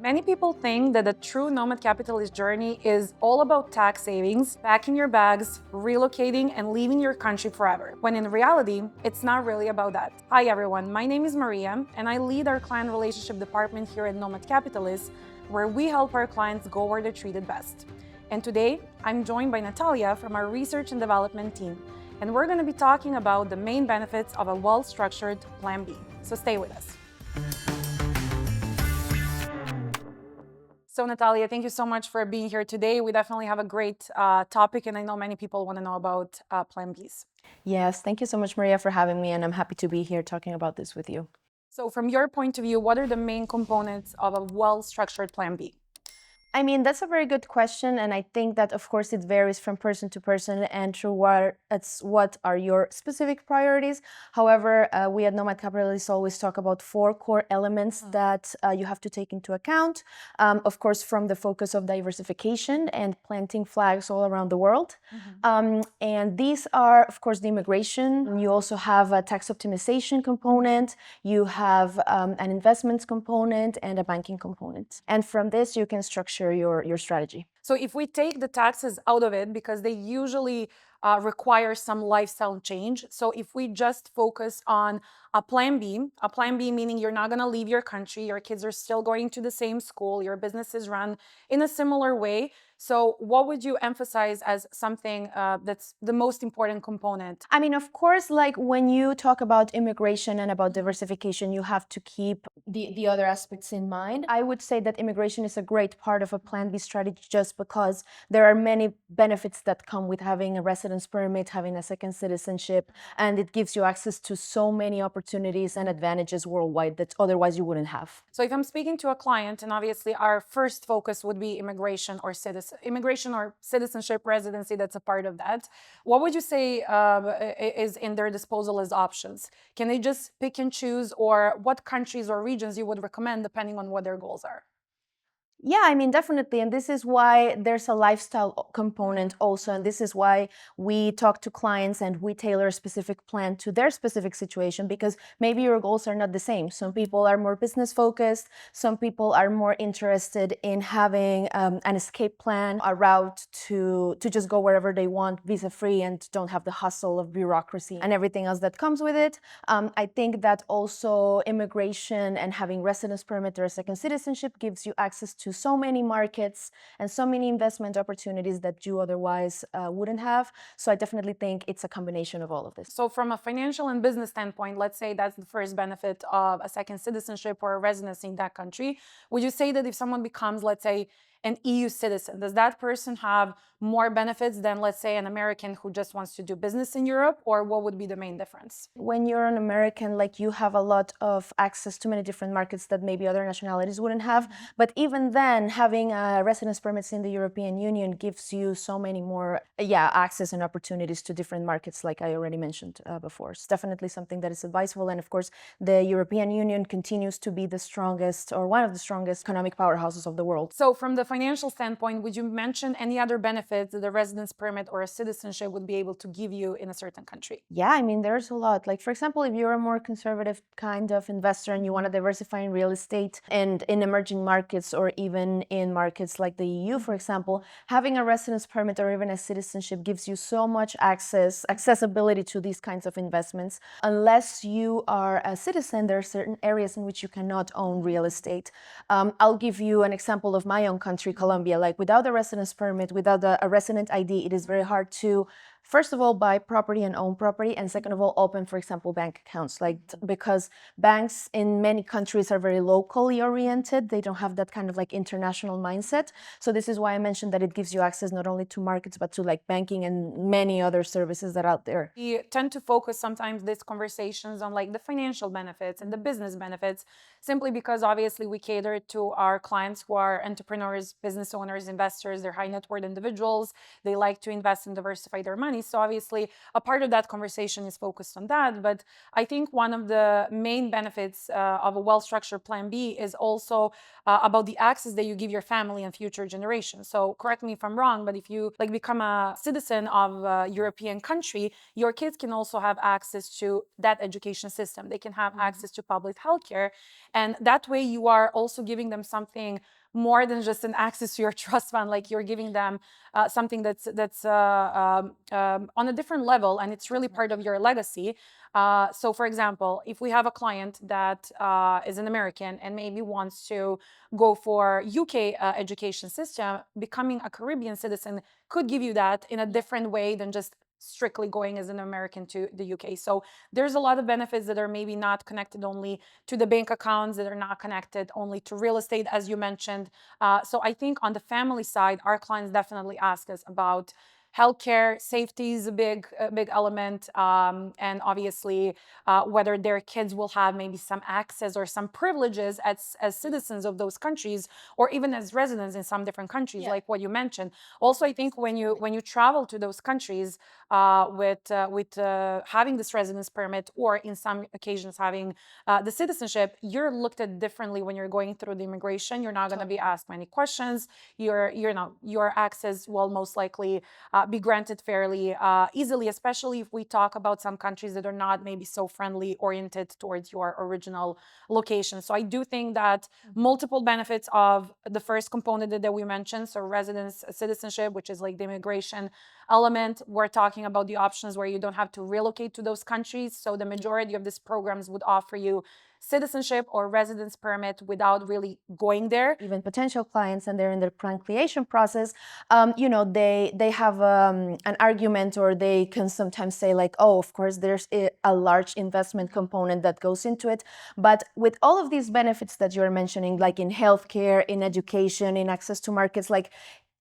Many people think that the true Nomad Capitalist journey is all about tax savings, packing your bags, relocating, and leaving your country forever, when in reality, it's not really about that. Hi everyone, my name is Marija, and I lead our client relationship department here at Nomad Capitalist, where we help our clients go where they're treated best. And today, I'm joined by Natalia from our research and development team, and we're going to be talking about the main benefits of a well-structured Plan B. So stay with us. So Natalia, thank you so much for being here today. We definitely have a great topic, and I know many people want to know about Plan Bs. Yes, thank you so much, Maria, for having me, and I'm happy to be here talking about this with you. So from your point of view, what are the main components of a well-structured Plan B? I mean, that's a very good question, and I think that, of course, it varies from person to person and to what are your specific priorities. However, we at Nomad Capitalist always talk about four core elements that you have to take into account. Of course, from the focus of diversification and planting flags all around the world. And these are, of course, the immigration. You also have a tax optimization component. You have an investments component and a banking component. And from this, you can structure your strategy. So if we take the taxes out of it, because they usually require some lifestyle change. So if we just focus on a Plan B meaning you're not going to leave your country, your kids are still going to the same school, your business is run in a similar way. So what would you emphasize as something that's the most important component? I mean, of course, like when you talk about immigration and about diversification, you have to keep the other aspects in mind. I would say that immigration is a great part of a Plan B strategy just because there are many benefits that come with having a residence permit, having a second citizenship, and it gives you access to so many opportunities and advantages worldwide that otherwise you wouldn't have. So if I'm speaking to a client, and obviously our first focus would be immigration or citizenship residency, that's a part of that. What would you say is in their disposal as options? Can they just pick and choose, or what countries or regions you would recommend depending on what their goals are? Yeah, I mean, definitely. And this is why there's a lifestyle component also. And this is why we talk to clients and we tailor a specific plan to their specific situation, because maybe your goals are not the same. Some people are more business focused. Some people are more interested in having an escape plan, a route to just go wherever they want, visa free, and don't have the hustle of bureaucracy and everything else that comes with it. I think that also immigration and having residence permit or a second citizenship gives you access to so many markets and so many investment opportunities that you otherwise wouldn't have. So I definitely think it's a combination of all of this. So from a financial and business standpoint, let's say that's the first benefit of a second citizenship or a residency in that country. Would you say that if someone becomes, let's say, an EU citizen, does that person have more benefits than, let's say, an American who just wants to do business in Europe, or what would be the main difference? When you're an American, like, you have a lot of access to many different markets that maybe other nationalities wouldn't have. But even then, having residence permits in the European Union gives you so many more access and opportunities to different markets, like I already mentioned before. It's definitely something that is advisable. And of course, the European Union continues to be the strongest, or one of the strongest, economic powerhouses of the world. So from the financial standpoint, would you mention any other benefits that a residence permit or a citizenship would be able to give you in a certain country? Yeah, I mean, there's a lot. Like, for example, if you're a more conservative kind of investor and you want to diversify in real estate and in emerging markets, or even in markets like the EU, for example, having a residence permit or even a citizenship gives you so much accessibility to these kinds of investments. Unless you are a citizen, there are certain areas in which you cannot own real estate. I'll give you an example of my own country, Colombia. Like, without a residence permit, without a resident ID, it is very hard to, first of all, buy property and own property, and second of all, open, for example, bank accounts. Like, because banks in many countries are very locally oriented, they don't have that kind of like international mindset. So this is why I mentioned that it gives you access not only to markets but to like banking and many other services that are out there. We tend to focus sometimes these conversations on like the financial benefits and the business benefits, simply because obviously we cater to our clients who are entrepreneurs, business owners, investors, they're high net worth individuals. They like to invest and diversify their money. money. So obviously a part of that conversation is focused on that. But I think one of the main benefits of a well-structured plan B is also about the access that you give your family and future generations. So correct me if I'm wrong, but if you like become a citizen of a European country, your kids can also have access to that education system. They can have access to public healthcare. And that way you are also giving them something more than just an access to your trust fund. Like you're giving them something that's on a different level, and it's really part of your legacy. So for example, if we have a client that is an American and maybe wants to go for UK education system, becoming a Caribbean citizen could give you that in a different way than just strictly going as an American to the UK. So there's a lot of benefits that are maybe not connected only to the bank accounts, that are not connected only to real estate, as you mentioned. So I think on the family side, our clients definitely ask us about healthcare. Safety is a big element, and obviously whether their kids will have maybe some access or some privileges as citizens of those countries, or even as residents in some different countries, like what you mentioned. Also, I think when you travel to those countries with having this residence permit, or in some occasions having the citizenship, you're looked at differently when you're going through the immigration. You're not going to be asked many questions. Your access will most likely be granted fairly easily, especially if we talk about some countries that are not maybe so friendly oriented towards your original location. So I do think that multiple benefits of the first component that we mentioned, so residence citizenship, which is like the immigration element. We're talking about the options where you don't have to relocate to those countries. So the majority of these programs would offer you citizenship or residence permit without really going there. Even potential clients, and they're in the plan creation process, they have an argument, or they can sometimes say like, oh, of course there's a large investment component that goes into it. But with all of these benefits that you're mentioning, like in healthcare, in education, in access to markets, like,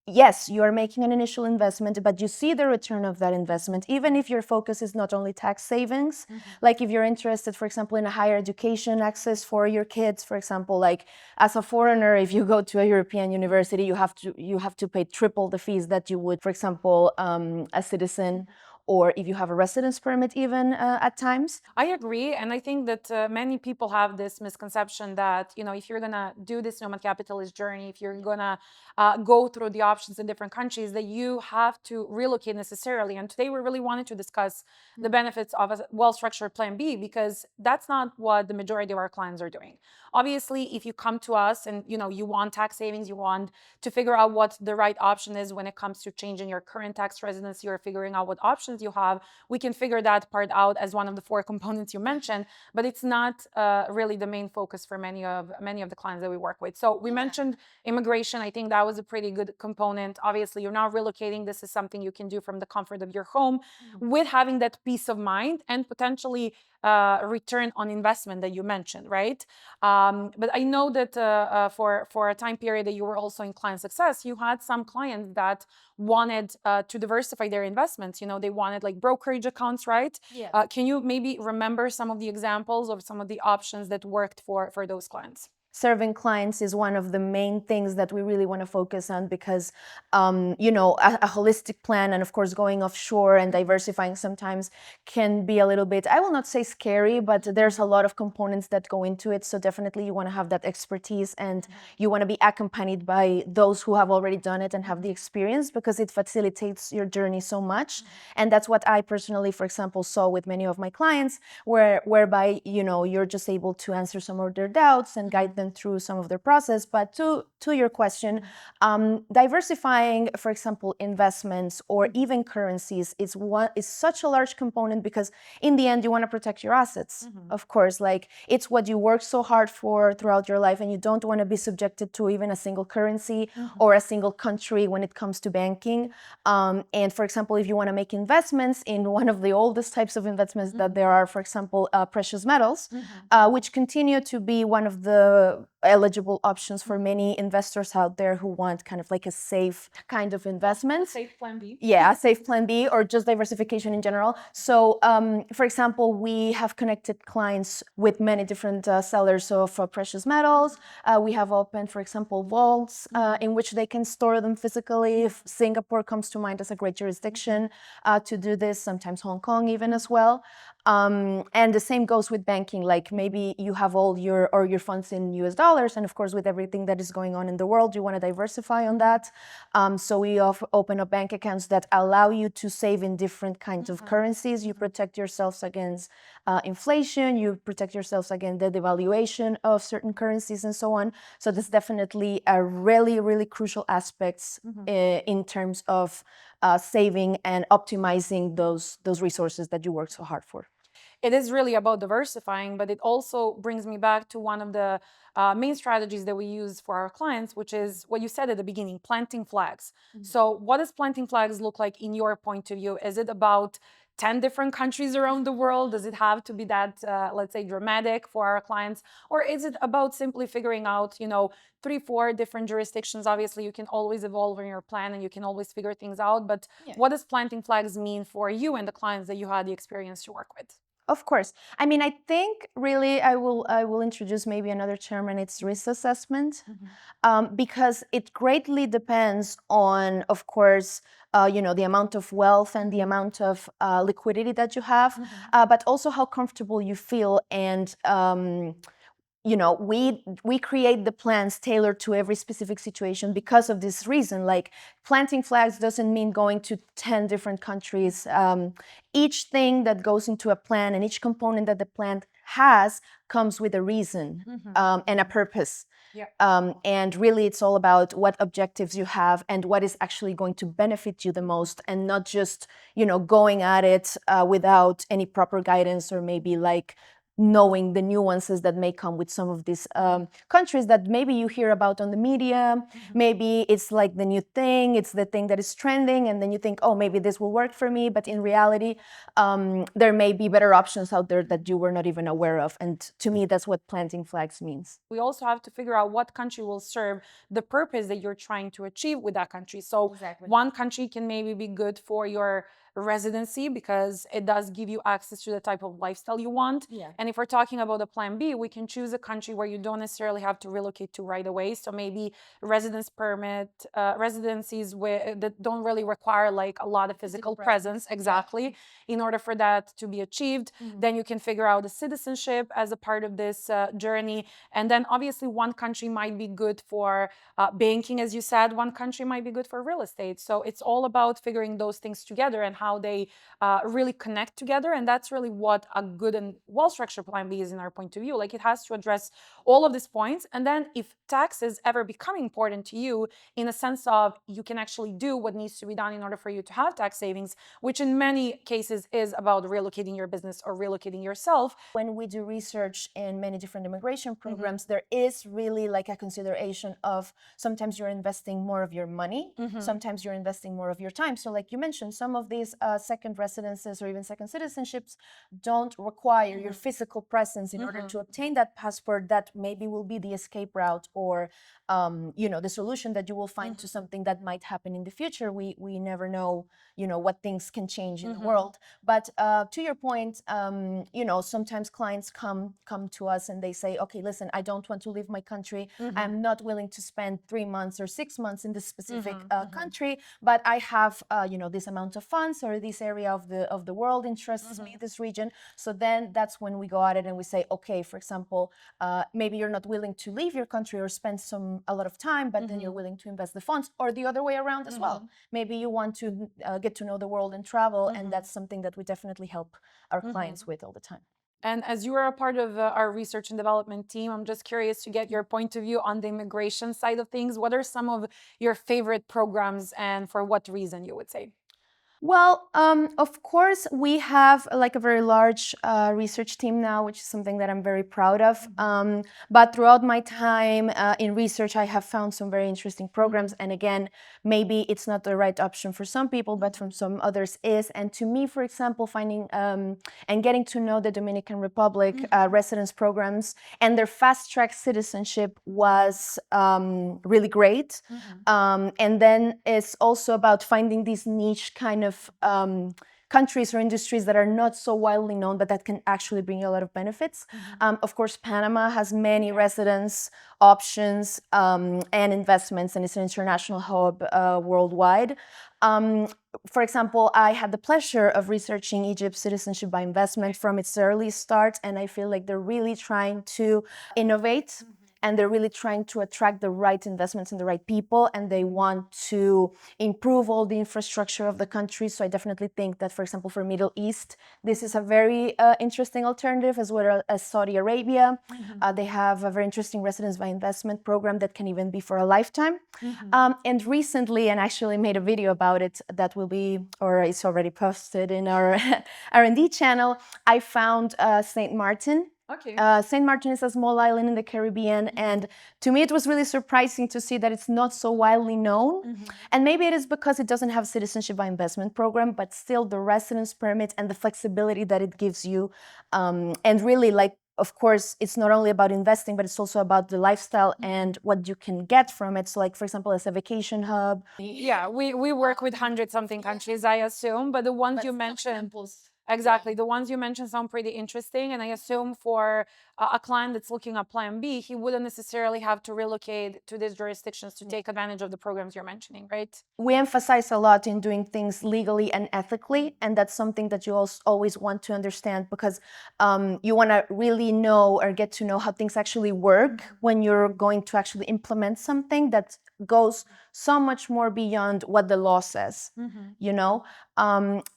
yes, you are making an initial investment, but you see the return of that investment, even if your focus is not only tax savings. Like if you're interested, for example, in a higher education access for your kids, for example, like as a foreigner, if you go to a European university, you have to pay triple the fees that you would, for example, a citizen, or if you have a residence permit even at times. I agree. And I think that many people have this misconception that, if you're going to do this Nomad Capitalist journey, if you're going to go through the options in different countries, that you have to relocate necessarily. And today we really wanted to discuss the benefits of a well-structured plan B, because that's not what the majority of our clients are doing. Obviously, if you come to us and, you want tax savings, you want to figure out what the right option is when it comes to changing your current tax residency, or figuring out what options you have, we can figure that part out as one of the 4 components you mentioned, but it's not really the main focus for many of the clients that we work with. So we mentioned immigration. I think that was a pretty good component. Obviously, you're not relocating. This is something you can do from the comfort of your home, with having that peace of mind and potentially return on investment that you mentioned, right? But I know that for a time period that you were also in client success, you had some clients that wanted to diversify their investments. They wanted like brokerage accounts, right? Yeah. Can you maybe remember some of the examples of some of the options that worked for those clients? Serving clients is one of the main things that we really want to focus on, because a holistic plan, and of course going offshore and diversifying sometimes can be a little bit, I will not say scary, but there's a lot of components that go into it. So definitely you want to have that expertise, and you want to be accompanied by those who have already done it and have the experience, because it facilitates your journey so much. And that's what I personally, for example, saw with many of my clients, whereby you're just able to answer some of their doubts and guide them through some of their process. But to your question, diversifying, for example, investments or even currencies is such a large component, because in the end you want to protect your assets. Of course, like it's what you work so hard for throughout your life, and you don't want to be subjected to even a single currency or a single country when it comes to banking. And for example, if you want to make investments in one of the oldest types of investments that there are, for example, precious metals, which continue to be one of the eligible options for many investors out there who want kind of like a safe kind of investment. Safe plan B. Yeah, a safe plan B, or just diversification in general. So, for example, we have connected clients with many different sellers of precious metals. We have opened, for example, vaults in which they can store them physically. If Singapore comes to mind as a great jurisdiction to do this, sometimes Hong Kong even as well. And the same goes with banking. Like maybe you have all your funds in US dollars, and of course, with everything that is going on in the world, you want to diversify on that. So we open up bank accounts that allow you to save in different kinds of currencies. You protect yourselves against inflation. You protect yourselves against the devaluation of certain currencies and so on. So that's definitely a really, really crucial aspects in terms of saving and optimizing those resources that you work so hard for. It is really about diversifying, but it also brings me back to one of the main strategies that we use for our clients, which is what you said at the beginning, planting flags. So what does planting flags look like in your point of view? Is it about 10 different countries around the world? Does it have to be that, let's say, dramatic for our clients? Or is it about simply figuring out, 3, 4 different jurisdictions? Obviously, you can always evolve in your plan and you can always figure things out. But what does planting flags mean for you and the clients that you had the experience to work with? Of course. I mean, I think really I will introduce maybe another term, and it's risk assessment, because it greatly depends on, of course, the amount of wealth and the amount of liquidity that you have, but also how comfortable you feel. And we create the plans tailored to every specific situation because of this reason. Like planting flags doesn't mean going to 10 different countries. Each thing that goes into a plan and each component that the plan has comes with a reason and a purpose. And really, it's all about what objectives you have and what is actually going to benefit you the most, and not just, going at it without any proper guidance, or maybe like knowing the nuances that may come with some of these countries that maybe you hear about on the media. Maybe it's like the new thing, it's the thing that is trending, and then you think, oh, maybe this will work for me. But in reality, there may be better options out there that you were not even aware of. And to me, that's what planting flags means. We also have to figure out what country will serve the purpose that you're trying to achieve with that country. So one country can maybe be good for your residency because it does give you access to the type of lifestyle you want. And if we're talking about a plan B, we can choose a country where you don't necessarily have to relocate to right away. So maybe residence permit, residencies that don't really require like a lot of physical presence, exactly, in order for that to be achieved. Then you can figure out the citizenship as a part of this journey. And then obviously one country might be good for banking, as you said, one country might be good for real estate. So it's all about figuring those things together and how they really connect together. And that's really what a good and well-structured plan B is in our point of view. Like it has to address all of these points. And then if taxes ever become important to you, in a sense of you can actually do what needs to be done in order for you to have tax savings, which in many cases is about relocating your business or relocating yourself. When we do research in many different immigration programs, there is really like a consideration of sometimes you're investing more of your money, sometimes you're investing more of your time. So like you mentioned, some of these second residences or even second citizenships don't require your physical presence in order to obtain that passport. That maybe will be the escape route, or the solution that you will find to something that might happen in the future. We never know, what things can change in the world. But to your point, sometimes clients come to us and they say, okay, listen, I don't want to leave my country. I'm not willing to spend 3 months or 6 months in this specific country, but I have this amount of funds, or this area of the world interests me, this region. So then that's when we go at it and we say, okay, for example, maybe you're not willing to leave your country or spend a lot of time, but then you're willing to invest the funds, or the other way around as well. Maybe you want to get to know the world and travel, and that's something that we definitely help our clients with all the time. And as you are a part of our research and development team, I'm just curious to get your point of view on the immigration side of things. What are some of your favorite programs, and for what reason, you would say? Well, of course, we have like a very large research team now, which is something that I'm very proud of. But throughout my time in research, I have found some very interesting programs. And again, maybe it's not the right option for some people, but from some others is. And to me, for example, finding and getting to know the Dominican Republic residence programs and their fast-track citizenship was really great. And then it's also about finding these niche kind of countries or industries that are not so widely known, but that can actually bring you a lot of benefits. Of course, Panama has many residence options and investments, and it's an international hub worldwide. For example, I had the pleasure of researching Egypt's citizenship by investment from its early start, and I feel like they're really trying to innovate. And they're really trying to attract the right investments and the right people, and they want to improve all the infrastructure of the country. So I definitely think that, for example, for Middle East, this is a very interesting alternative, as well as Saudi Arabia. They have a very interesting residence by investment program that can even be for a lifetime. And recently, and actually made a video about it that will be, or it's already posted in our R&D channel, I found St. Martin. Okay. St. Martin is a small island in the Caribbean, and to me it was really surprising to see that it's not so widely known. And maybe it is because it doesn't have a citizenship by investment program, but still the residence permit and the flexibility that it gives you, and really, like, of course, it's not only about investing, but it's also about the lifestyle and what you can get from it. So, like, for example, as a vacation hub. Yeah, we work with 100-something countries, I assume, but the ones you mentioned. Exactly. The ones you mentioned sound pretty interesting. And I assume for a client that's looking at Plan B, he wouldn't necessarily have to relocate to these jurisdictions to take advantage of the programs you're mentioning, right? We emphasize a lot in doing things legally and ethically. And that's something that you always want to understand, because you want to really know or get to know how things actually work when you're going to actually implement something that goes so much more beyond what the law says, you know?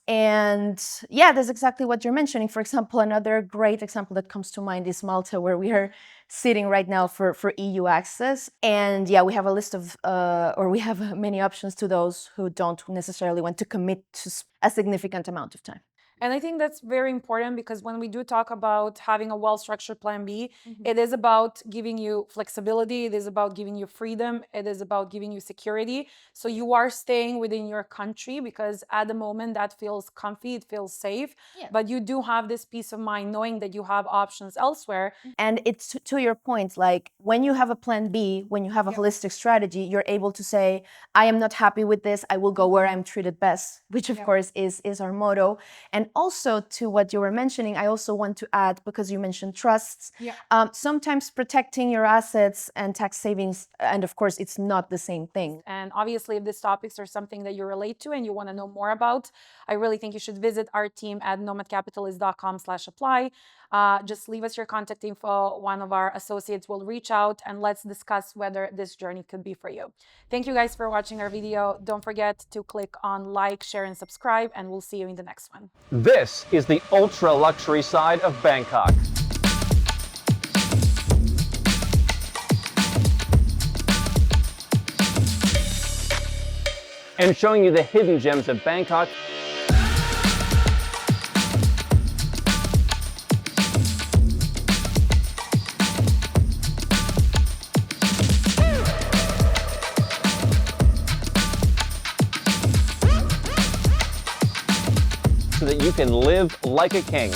And yeah, that's exactly what you're mentioning. For example, another great example that comes to mind is Malta, where we are sitting right now for EU access. And yeah, we have a list of, or we have many options to those who don't necessarily want to commit to a significant amount of time. And I think that's very important, because when we do talk about having a well-structured Plan B, it is about giving you flexibility, it is about giving you freedom, it is about giving you security. So you are staying within your country, because at the moment that feels comfy, it feels safe, but you do have this peace of mind knowing that you have options elsewhere. And it's to your point, like when you have a Plan B, when you have a holistic strategy, you're able to say, I am not happy with this, I will go where I'm treated best, which of course is our motto. And also to what you were mentioning, I also want to add, because you mentioned trusts, sometimes protecting your assets and tax savings, and of course it's not the same thing. And obviously, if these topics are something that you relate to and you want to know more about, I really think you should visit our team at nomadcapitalist.com/apply. Just leave us your contact info. One of our associates will reach out and let's discuss whether this journey could be for you. Thank you guys for watching our video. Don't forget to click on like, share, and subscribe, and we'll see you in the next one. This is the ultra luxury side of Bangkok. And showing you the hidden gems of Bangkok. So that you can live like a king.